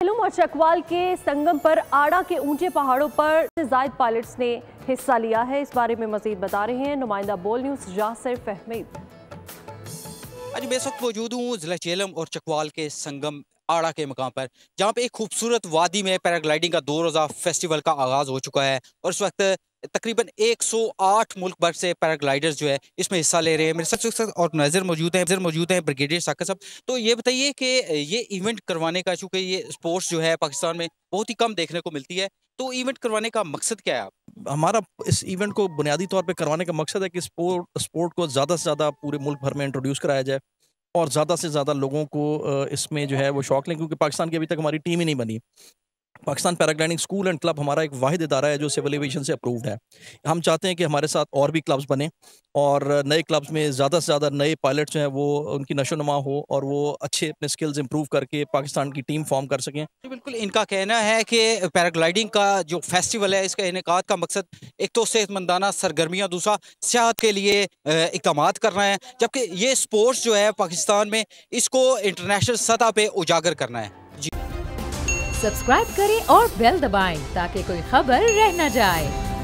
झेलम और चकवाल के संगम पर आड़ा के ऊंचे पहाड़ों पर जायद पायलट्स ने हिस्सा लिया है। इस बारे में मजीद बता रहे हैं नुमाइंदा बोल न्यूज यासिर फहमीद। आज मैं इस वक्त मौजूद हूँ जिला झेलम और चकवाल के संगम आड़ा के मकाम पर, जहाँ पे एक खूबसूरत वादी में पैराग्लाइडिंग का 2 रोज़ा फेस्टिवल का आगाज हो चुका है और इस वक्त तकरीबन 108 मुल्क भर से पैराग्लाइडर्स जो है इसमें हिस्सा ले रहे हैं। मेरे साथ और नजर मौजूद हैं ब्रिगेडियर साकिब साहब। तो ये बताइए कि ये इवेंट करवाने का, चूंकि ये स्पोर्ट्स जो है पाकिस्तान में बहुत ही कम देखने को मिलती है, तो इवेंट करवाने का मकसद क्या है? हमारा इस इवेंट को बुनियादी तौर पे करवाने का मकसद है कि स्पोर्ट को ज़्यादा से ज़्यादा पूरे मुल्क भर में इंट्रोड्यूस कराया जाए और ज़्यादा से ज़्यादा लोगों को इसमें जो है वो शौक लें, क्योंकि पाकिस्तान की अभी तक हमारी टीम ही नहीं बनी। Pakistan paragliding school and club हमारा एक वाहिद इदारा है जो सिविल एविएशन से अप्रूव्ड है। हम चाहते हैं कि हमारे साथ और भी क्लब्स बने और नए क्लब्स में ज़्यादा से ज़्यादा नए पायलट्स जो हैं वो उनकी नशोनुमा हो और वो अच्छे अपने स्किल्स इंप्रूव करके पाकिस्तान की टीम फॉर्म कर सकें। जी बिल्कुल, इनका कहना है कि पैराग्लाइडिंग का जो फेस्टिवल है इसका इनेकाद का मकसद एक तो सेहतमंदाना सरगर्मियाँ, दूसरा सेहत के लिए इकदाम करना है, जबकि ये स्पोर्ट्स जो है पाकिस्तान में इसको इंटरनेशनल सतह पे उजागर करना है। जी सब्सक्राइब करें और बेल दबाएं ताकि कोई खबर रह न जाए।